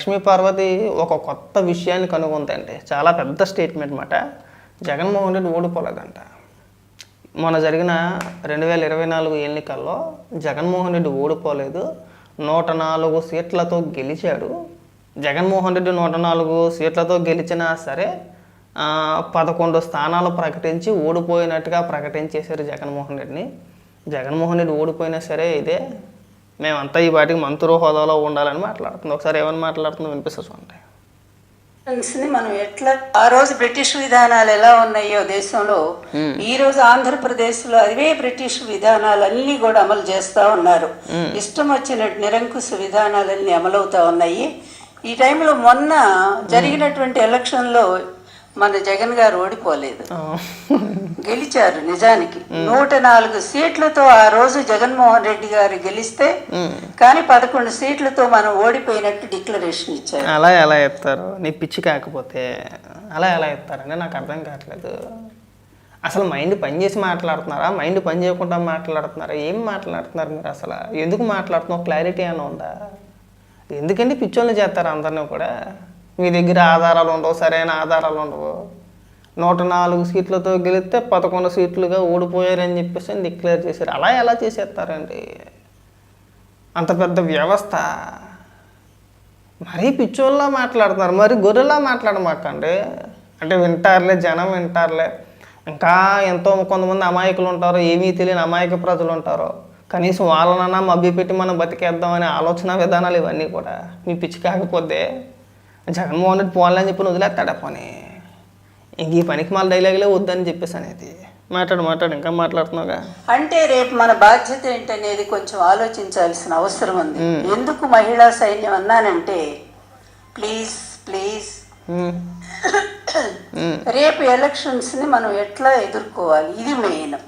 లక్ష్మీ పార్వతి ఒక కొత్త విషయాన్ని కనుగొందండి. చాలా పెద్ద స్టేట్మెంట్ అన్నమాట. జగన్మోహన్ రెడ్డి ఓడిపోలేదంట. మొన్న జరిగిన 2024 ఎన్నికల్లో జగన్మోహన్ రెడ్డి ఓడిపోలేదు, 104 సీట్లతో గెలిచాడు. జగన్మోహన్ రెడ్డి 104 సీట్లతో గెలిచినా సరే 11 స్థానాలు ప్రకటించి ఓడిపోయినట్టుగా ప్రకటించేశారు జగన్మోహన్ రెడ్డిని. జగన్మోహన్ రెడ్డి ఓడిపోయినా సరే ఇదే మేమంతా ఈ వాటికి మంత్రి హోదాలో ఉండాలని మాట్లాడుతుంది. ఒకసారి ఏమని మాట్లాడుతుందో వినిపిస్తుంది చూడండి. మనం ఎట్లా ఆ రోజు బ్రిటిష్ విధానాలు ఎలా ఉన్నాయో దేశంలో, ఈ రోజు ఆంధ్రప్రదేశ్ లో అవే బ్రిటిష్ విధానాలన్నీ కూడా అమలు చేస్తా ఉన్నారు. ఇష్టం వచ్చినట్టు నిరంకుశ విధానాలన్నీ అమలవుతా ఉన్నాయి. ఈ టైంలో మొన్న జరిగినటువంటి ఎలక్షన్ లో మన జగన్ గారు ఓడిపోలేదు, గెలిచారు. నిజానికి 104 సీట్లతో ఆ రోజు జగన్మోహన్ రెడ్డి గారు గెలిస్తే, కానీ 11 సీట్లతో మనం ఓడిపోయినట్టు డిక్లరేషన్ ఇచ్చారు. అలా ఎలా చెప్తారు? నీ పిచ్చి కాకపోతే అలా ఎలా చెప్తారని నాకు అర్థం కావట్లేదు. అసలు మైండ్ పని చేసి మాట్లాడుతున్నారా, మైండ్ పని చేయకుండా మాట్లాడుతున్నారా, ఏం మాట్లాడుతున్నారు మీరు? అసలు ఎందుకు మాట్లాడుతున్నావు? క్లారిటీ అని ఉందా? ఎందుకంటే పిచ్చోళ్ళు చేస్తారు అందరినీ కూడా. మీ దగ్గర ఆధారాలు ఉండవు, సరైన ఆధారాలు ఉండవు. 104 సీట్లతో గెలిస్తే 11 సీట్లుగా ఓడిపోయారని చెప్పేసి డిక్లేర్ చేశారు. అలా ఎలా చేసేస్తారండి? అంత పెద్ద వ్యవస్థ. మరీ పిచ్చోళ్ళలా మాట్లాడుతున్నారు, మరి గొర్రెలా మాట్లాడమాకండి. అంటే వింటారులే, జనం వింటారులే. ఇంకా ఎంతో కొంతమంది అమాయకులు ఉంటారు, ఏమీ తెలియని అమాయక ప్రజలు ఉంటారు. కనీసం వాళ్ళనన్నా మభ్యపెట్టి మనం బతికేద్దామనే ఆలోచన విధానాలు ఇవన్నీ కూడా. మీ పిచ్చి కాకపోతే జగన్మోహన్ రెడ్డి పోవాలని చెప్పి వదిలేస్తాడా పని? ఇంక ఈ పనికి మళ్ళీ డైలాగులే వద్దని చెప్పేసి అనేది మాట్లాడు ఇంకా మాట్లాడుతున్నావుగా. అంటే రేపు మన బాధ్యత ఏంటనేది కొంచెం ఆలోచించాల్సిన అవసరం ఉంది. ఎందుకు మహిళా సైన్యం అన్నానంటే, ప్లీజ్ రేపు ఎలక్షన్స్ ని మనం ఎట్లా ఎదుర్కోవాలి, ఇది మెయిన్.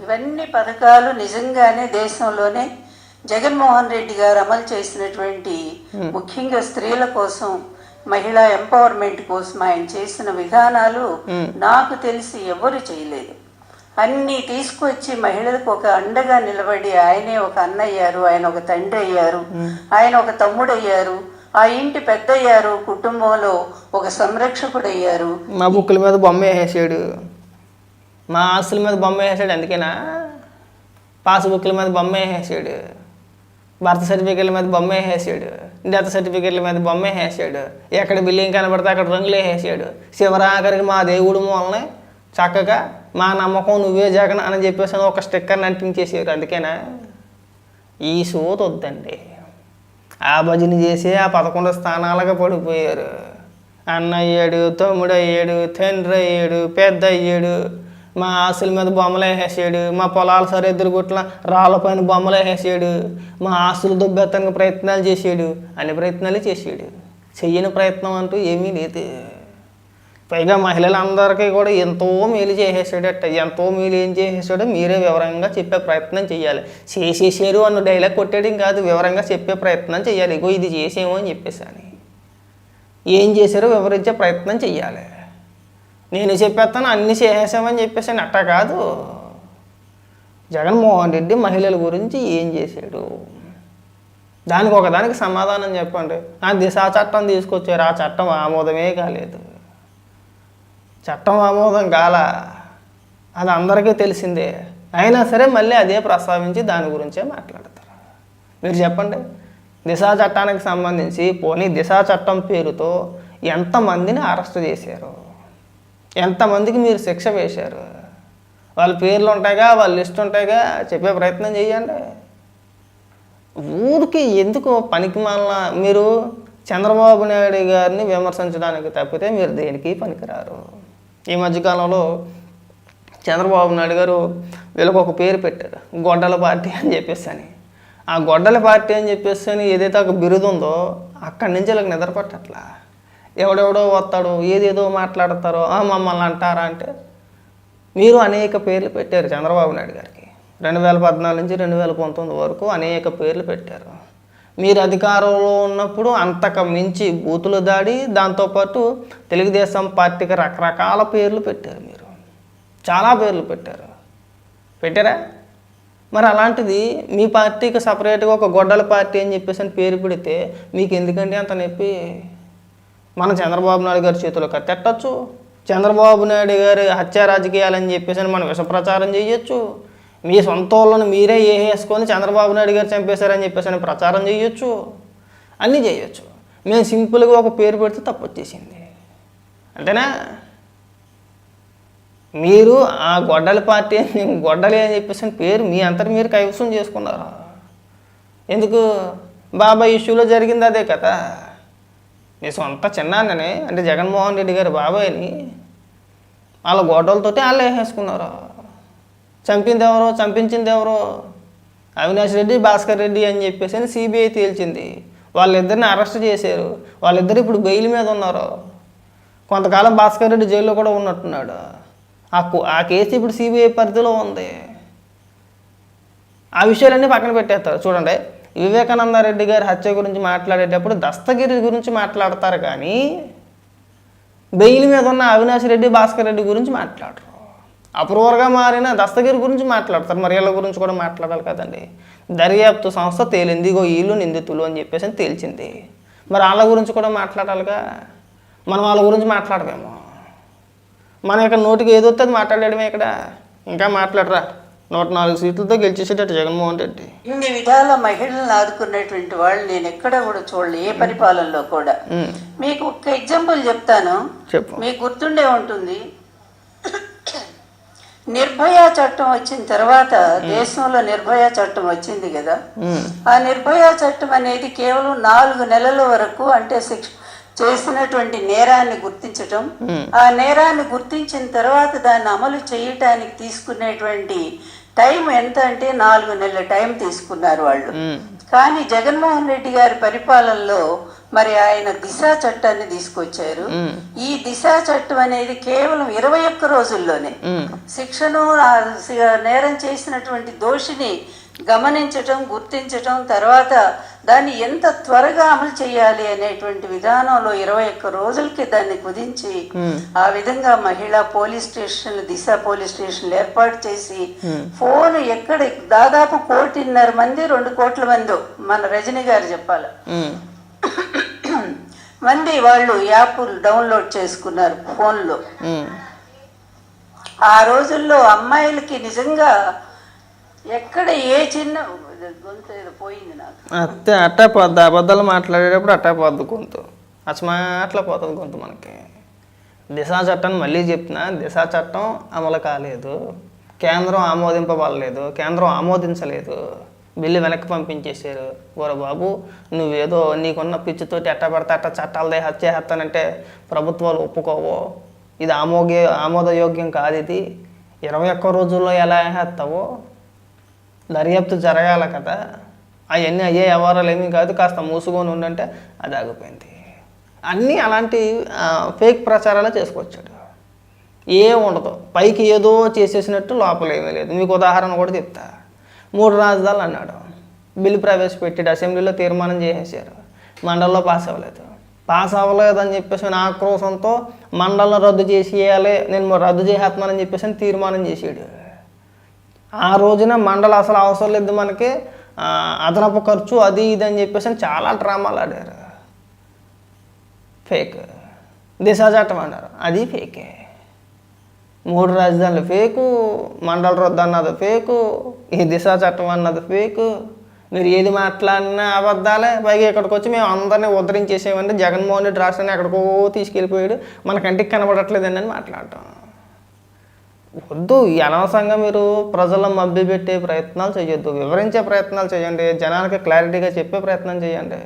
ఇవన్నీ పథకాలు నిజంగానే దేశంలోనే జగన్మోహన్ రెడ్డి గారు అమలు చేసినటువంటి, ముఖ్యంగా స్త్రీల కోసం, మహిళా ఎంపవర్మెంట్ కోసం ఆయన చేసిన విధానాలు నాకు తెలిసి ఎవరు చేయలేదు. అన్నీ తీసుకొచ్చి మహిళలకు ఒక అండగా నిలబడి ఆయనే ఒక అన్న అయ్యారు, ఆయన ఒక తండ్రి అయ్యారు, ఆయన ఒక తమ్ముడు అయ్యారు, ఆ ఇంటి పెద్ద అయ్యారు, కుటుంబంలో ఒక సంరక్షకుడు అయ్యారు. మా బుక్కుల మీద బొమ్మ వేసాడు, మా ఆస్తుల మీద బొమ్మ వేసాడు. అందుకేనా పాస్బుక్ల మీద బొమ్మ వేసాడు, బర్త్ సర్టిఫికేట్ల మీద బొమ్మ వేసాడు, డెత్ సర్టిఫికేట్ల మీద బొమ్మ వేసాడు, ఎక్కడ బిల్లింగ్ కనబడితే అక్కడ రంగులు వేసాడు. శివరాఖరికి మా దేవుడు మూలనే చక్కగా మా నమ్మకం నువ్వే జగన్ అని చెప్పేసి ఒక స్టిక్కర్ని అంటించేసారు. అందుకేనా ఈ సోత వద్దండి. ఆ భజన చేసి ఆ 11 స్థానాలుగా పడిపోయారు. అన్న అయ్యాడు, తమ్ముడు అయ్యాడు, తండ్రి అయ్యాడు, పెద్ద అయ్యాడు. మా ఆస్తుల మీద బొమ్మలు వేసేసాడు, మా పొలాల సరిహద్దులు గుట్ల రాళ్ళపైన బొమ్మలు వేసేసాడు, మా ఆస్తులు దుబ్బెత్తడానికి ప్రయత్నాలు చేసాడు, అన్ని ప్రయత్నాలు చేసాడు. చెయ్యని ప్రయత్నం అంటూ ఏమీ లేదు. పైగా మహిళలందరికీ కూడా ఎంతో మేలు చేసేసాడట. ఎంతో మేలు ఏం చేసేసాడో మీరే వివరంగా చెప్పే ప్రయత్నం చేయాలి. చేసేసారు అన్న డైలాగ్ కొట్టేయడం కాదు, వివరంగా చెప్పే ప్రయత్నం చేయాలి. ఇగో ఇది చేసేమో అని చెప్పేసి అని ఏం చేశారో వివరించే ప్రయత్నం చెయ్యాలి. నేను చెప్పేస్తాను అన్నీ చేసేసామని చెప్పేసి అట్ట కాదు. జగన్మోహన్ రెడ్డి మహిళల గురించి ఏం చేశాడు, దానికి ఒకదానికి సమాధానం చెప్పండి. ఆ దిశా చట్టం తీసుకొచ్చారు, ఆ చట్టం ఆమోదమే కాలేదు. చట్టం ఆమోదం కాల, అది అందరికీ తెలిసిందే. అయినా సరే మళ్ళీ అదే ప్రస్తావించి దాని గురించే మాట్లాడతారు. మీరు చెప్పండి, దిశా చట్టానికి సంబంధించి పోనీ దిశా చట్టం పేరుతో ఎంతమందిని అరెస్ట్ చేశారు, ఎంతమందికి మీరు శిక్ష వేశారు? వాళ్ళ పేర్లు ఉంటాయిగా, వాళ్ళ లిస్ట్ ఉంటాయిగా, చెప్పే ప్రయత్నం చేయండి. ఊరికి ఎందుకు పనికి మళ్ళా మీరు చంద్రబాబు నాయుడు గారిని విమర్శించడానికి తప్పితే మీరు దేనికి పనికిరారు. ఈ మధ్యకాలంలో చంద్రబాబు నాయుడు గారు వీళ్ళకి ఒక పేరు పెట్టారు, గొడ్డల పార్టీ అని చెప్పేసి అని. ఆ గొడ్డల పార్టీ అని చెప్పేసి అని ఏదైతే ఒక బిరుదు ఉందో అక్కడి నుంచి వీళ్ళకి నిద్రపట్టట్లా. ఎవడెవడో వస్తాడో ఏదేదో మాట్లాడతారో మమ్మల్ని అంటారా అంటే, మీరు అనేక పేర్లు పెట్టారు చంద్రబాబు నాయుడు గారికి. 2014 నుంచి 2019 వరకు అనేక పేర్లు పెట్టారు. మీరు అధికారంలో ఉన్నప్పుడు అంతకు మించి బూతులు దాడి, దాంతోపాటు తెలుగుదేశం పార్టీకి రకరకాల పేర్లు పెట్టారు. మీరు చాలా పేర్లు పెట్టారా? మరి అలాంటిది మీ పార్టీకి సపరేట్గా ఒక గొడ్డల పార్టీ అని చెప్పేసి అని పేరు పెడితే మీకు ఎందుకండి అంత నొప్పి? మన చంద్రబాబు నాయుడు గారి చేతిలో కట్టెట్టచ్చు, చంద్రబాబు నాయుడు గారి హత్య రాజకీయాలని చెప్పేసి అని మనం విష ప్రచారం చేయొచ్చు, మీ సొంత వాళ్ళని మీరే వేసుకొని చంద్రబాబు నాయుడు గారు చంపేశారని చెప్పేసి అని ప్రచారం చేయొచ్చు, అన్నీ చేయొచ్చు. మేము సింపుల్గా ఒక పేరు పెడితే తప్పు వచ్చేసింది అంతేనా? మీరు ఆ గొడ్డల పార్టీ గొడ్డలి అని చెప్పేసి పేరు మీ అంతటి మీరు కైవసం చేసుకున్నారు. ఎందుకు? బాబాయ్ ఇష్యూలో జరిగింది అదే కదా. మీ సొంత చిన్నాన్ననే అంటే జగన్మోహన్ రెడ్డి గారి బాబాయ్ని వాళ్ళ గొడ్డలతోటి వాళ్ళు వేసేసుకున్నారు. చంపింది ఎవరో, చంపించింది ఎవరో? అవినాష్ రెడ్డి, భాస్కర్ రెడ్డి అని చెప్పేసి అని సిబిఐ తేల్చింది. వాళ్ళిద్దరిని అరెస్ట్ చేశారు. వాళ్ళిద్దరు ఇప్పుడు బెయిల్ మీద ఉన్నారు. కొంతకాలం భాస్కర్ రెడ్డి జైల్లో కూడా ఉన్నట్టున్నాడు. ఆ కేసు ఇప్పుడు సిబిఐ పరిధిలో ఉంది. ఆ విషయాలన్నీ పక్కన పెట్టేస్తారు. చూడండి, వివేకానంద రెడ్డి గారి హత్య గురించి మాట్లాడేటప్పుడు దస్తగిరి గురించి మాట్లాడతారు, కానీ బెయిల్ మీద ఉన్న అవినాష్ రెడ్డి, భాస్కర్ రెడ్డి గురించి మాట్లాడరు. అప్రూవర్గా మారిన దస్తగిరి గురించి మాట్లాడతారు. మరి వీళ్ళ గురించి కూడా మాట్లాడాలి కదండి. దర్యాప్తు సంస్థ తేలింది, ఇగో వీళ్ళు నిందితులు అని చెప్పేసి తేల్చింది. మరి వాళ్ళ గురించి కూడా మాట్లాడాలిగా. మనం వాళ్ళ గురించి మాట్లాడమేమో. మన ఇక్కడ నోటికి ఏదొస్తే అది మాట్లాడేయడమే. ఇక్కడ ఇంకా మాట్లాడరా. 104 సీట్లతో గెలిచేసేటట్టు జగన్మోహన్ రెడ్డి. ఇన్ని విధాల మహిళలను ఆదుకున్నటువంటి వాళ్ళు నేను ఎక్కడ కూడా చూడలే, ఏ పరిపాలనలో కూడా. మీకు ఒక ఎగ్జాంపుల్ చెప్తాను, చెప్పు. మీకు గుర్తుండే ఉంటుంది. నిర్భయ చట్టం వచ్చిన తర్వాత దేశంలో నిర్భయ చట్టం వచ్చింది కదా. ఆ నిర్భయ చట్టం అనేది కేవలం 4 నెలల వరకు, అంటే చేసినటువంటి నేరాన్ని గుర్తించటం, ఆ నేరాన్ని గుర్తించిన తర్వాత దాన్ని అమలు చేయటానికి తీసుకునేటువంటి టైం ఎంత అంటే 4 నెలల టైం తీసుకున్నారు వాళ్ళు. కానీ జగన్మోహన్ రెడ్డి గారి పరిపాలనలో మరి ఆయన దిశా చట్టాన్ని తీసుకొచ్చారు. ఈ దిశా చట్టం అనేది కేవలం 21 రోజుల్లోనే శిక్షను, నేరం చేసినటువంటి దోషిని గమనించటం, గుర్తించటం, తర్వాత దాన్ని ఎంత త్వరగా అమలు చేయాలి అనేటువంటి విధానంలో 21 రోజులకి దాన్ని కుదించి ఆ విధంగా మహిళా పోలీస్ స్టేషన్లు, దిశ పోలీస్ స్టేషన్లు ఏర్పాటు చేసి ఫోన్ ఎక్కడ దాదాపు 1.5 మంది 2 కోట్ల మంది మన రజనీ గారు చెప్పాలి మంది వాళ్ళు యాప్లు డౌన్లోడ్ చేసుకున్నారు ఫోన్లో. ఆ రోజుల్లో అమ్మాయిలకి నిజంగా ఎక్కడ ఏ చిన్న గొంతు ఏదో పోయింది నాకు. అట్టా పోద్ది. అబద్ధాలు మాట్లాడేటప్పుడు అట్టా పోద్ది గొంతు, అట్లా పోతుంది గొంతు మనకి. దిశా చట్టాన్ని మళ్ళీ చెప్తున్నా, దిశా చట్టం అమలు కాలేదు, కేంద్రం ఆమోదింపబడలేదు, కేంద్రం ఆమోదించలేదు, బిల్లు వెనక్కి పంపించేశారు. ఓరా బాబు, నువ్వేదో నీకున్న పిచ్చితోటి ఎట్టా పడితే అట్టా చట్టాలు చేస్తానంటే ప్రభుత్వాలు ఒప్పుకోవో. ఇది ఆమోదయోగ్యం కాదు. ఇది 21 రోజుల్లో ఎలా వేస్తావో? దర్యాప్తు జరగాలి కదా. అవన్నీ అయ్యే వ్యవహారాలు ఏమీ కాదు, కాస్త మూసుకొని ఉండంటే అది ఆగిపోయింది. అన్నీ అలాంటి ఫేక్ ప్రచారాలు చేసుకొచ్చాడు. ఏం ఉండదు, పైకి ఏదో చేసేసినట్టు లోపల ఏమీ లేదు. మీకు ఉదాహరణ కూడా చెప్తా. 3 రాజధానులు అన్నాడు, బిల్లు ప్రవేశపెట్టాడు, అసెంబ్లీలో తీర్మానం చేసేసారు, మండలిలో పాస్ అవ్వలేదని చెప్పేసి ఆక్రోశంతో మండలం రద్దు చేసేయాలి, నేను రద్దు చేసేస్తున్నానని చెప్పేసి తీర్మానం చేసాడు. ఆ రోజున మండలి అసలు అవసరం లేదు మనకి, అదనపు ఖర్చు అది ఇది అని చెప్పేసి చాలా డ్రామాలు ఆడారు. ఫేక్. దిశా చట్టం అన్నారు, అది ఫేకే. 3 రాజధానులు ఫేకు, మండల రద్దు అన్నది ఫేకు, ఈ దిశా చట్టం అన్నది ఫేకు. మీరు ఏది మాట్లాడినా అబద్ధాలే. పైగా ఇక్కడికి వచ్చి మేము అందరినీ ఉద్ధరించేసేమంటే జగన్మోహన్ రెడ్డి రాష్ట్రాన్ని ఎక్కడికో తీసుకెళ్ళిపోయాడు, మన కంటికి కనబడట్లేదండి అని మాట్లాడటం వద్దు. ఈ అనవసరంగా మీరు ప్రజలను మభ్యపెట్టే ప్రయత్నాలు చేయొద్దు, వివరించే ప్రయత్నాలు చేయండి, జనానికి క్లారిటీగా చెప్పే ప్రయత్నం చేయండి.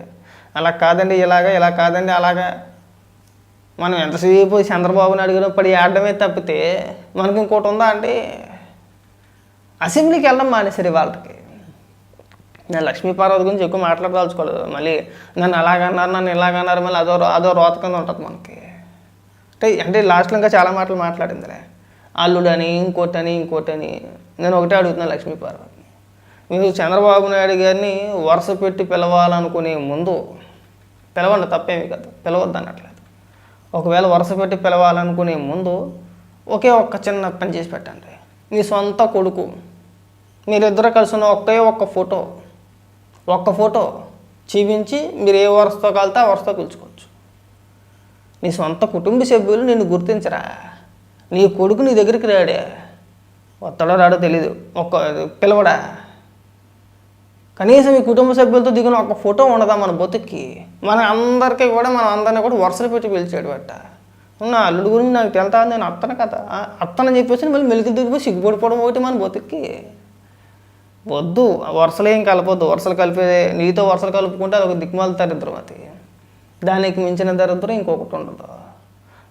అలా కాదండి ఇలా కాదండి అలాగా. మనం ఎంతసేపు చంద్రబాబు నాయుడు గారు పడి ఆడడమే తప్పితే మనకి ఇంకోటి ఉందా అండి? అసెంబ్లీకి వెళ్ళడం మానేసరి వాళ్ళకి. నేను లక్ష్మీపార్వతి గురించి ఎక్కువ మాట్లాడదలుచుకోలేదు. మళ్ళీ నన్ను అలాగన్నారు, నన్ను ఇలాగన్నారు, మళ్ళీ అదో రోత కింద ఉంటుంది మనకి. అంటే లాస్ట్లో ఇంకా చాలా మాటలు మాట్లాడిందిలే, అల్లుడని ఇంకోటని. నేను ఒకటే అడుగుతున్నాను లక్ష్మీపార్వతిని, మీరు చంద్రబాబు నాయుడు గారిని వరుస పెట్టి పిలవాలనుకునే ముందు పిలవండి, తప్పేమీ కాదు, పిలవద్దు అన్నట్లేదు. ఒకవేళ వరుస పెట్టి పిలవాలనుకునే ముందు ఒక్క చిన్న పని చేసి పెట్టండి. మీ సొంత కొడుకు మీరిద్దరూ కలిసి ఉన్న ఒక్క ఫోటో చూపించి మీరు ఏ వరుసతో కలితే ఆ వరుసతో పిలుచుకోవచ్చు. నీ సొంత కుటుంబ సభ్యులు నిన్ను గుర్తించరా? నీ కొడుకు నీ దగ్గరికి రాడే, వస్తాడో రాడో తెలీదు, పిలవడా? కనీసం ఈ కుటుంబ సభ్యులతో దిగిన ఒక ఫోటో ఉండదా మన బతుక్కి? మనం అందరినీ కూడా వరుసలు పెట్టి పిలిచాడు బట్ట. నా అల్లుడు గురించి నాకు తెలుతా, నేను అత్తను కదా అత్తనని చెప్పేసి మళ్ళీ మెలికి దిగిపోయి సిగ్గుపడిపోవడం ఒకటి మన బతుక్కి. వద్దు, వరుసలు ఏం కలపొద్దు. వరుసలు కలిపేదే, నీతో వరుసలు కలుపుకుంటే అది ఒక దిక్కుమాల దరిద్రం. అది దానికి మించిన దరిద్రం ఇంకొకటి ఉండదు.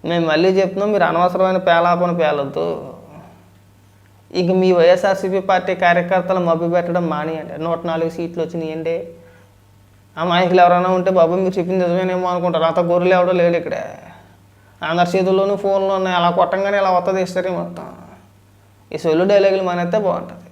మేము మళ్ళీ చెప్తున్నాం, మీరు అనవసరమైన పేలాపన పేలొద్దు. ఇక మీ వైఎస్ఆర్సీపీ పార్టీ కార్యకర్తలు మభ్య పెట్టడం మానేయండి. 104 సీట్లు వచ్చినాయండి. ఆ మాయకులు ఎవరైనా ఉంటే బాబు మీరు చెప్పింది నిజమేనేమో అనుకుంటారు. అంత గొర్రెలు ఎవడో లేడు ఇక్కడ. అందరి చేతుల్లోనూ ఫోన్లు ఉన్నాయి. అలా కొట్టంగానే ఇలా వస్తుంది హిస్టరీ మొత్తం. ఈ సొల్లు డైలాగులు మానేస్తే బాగుంటుంది.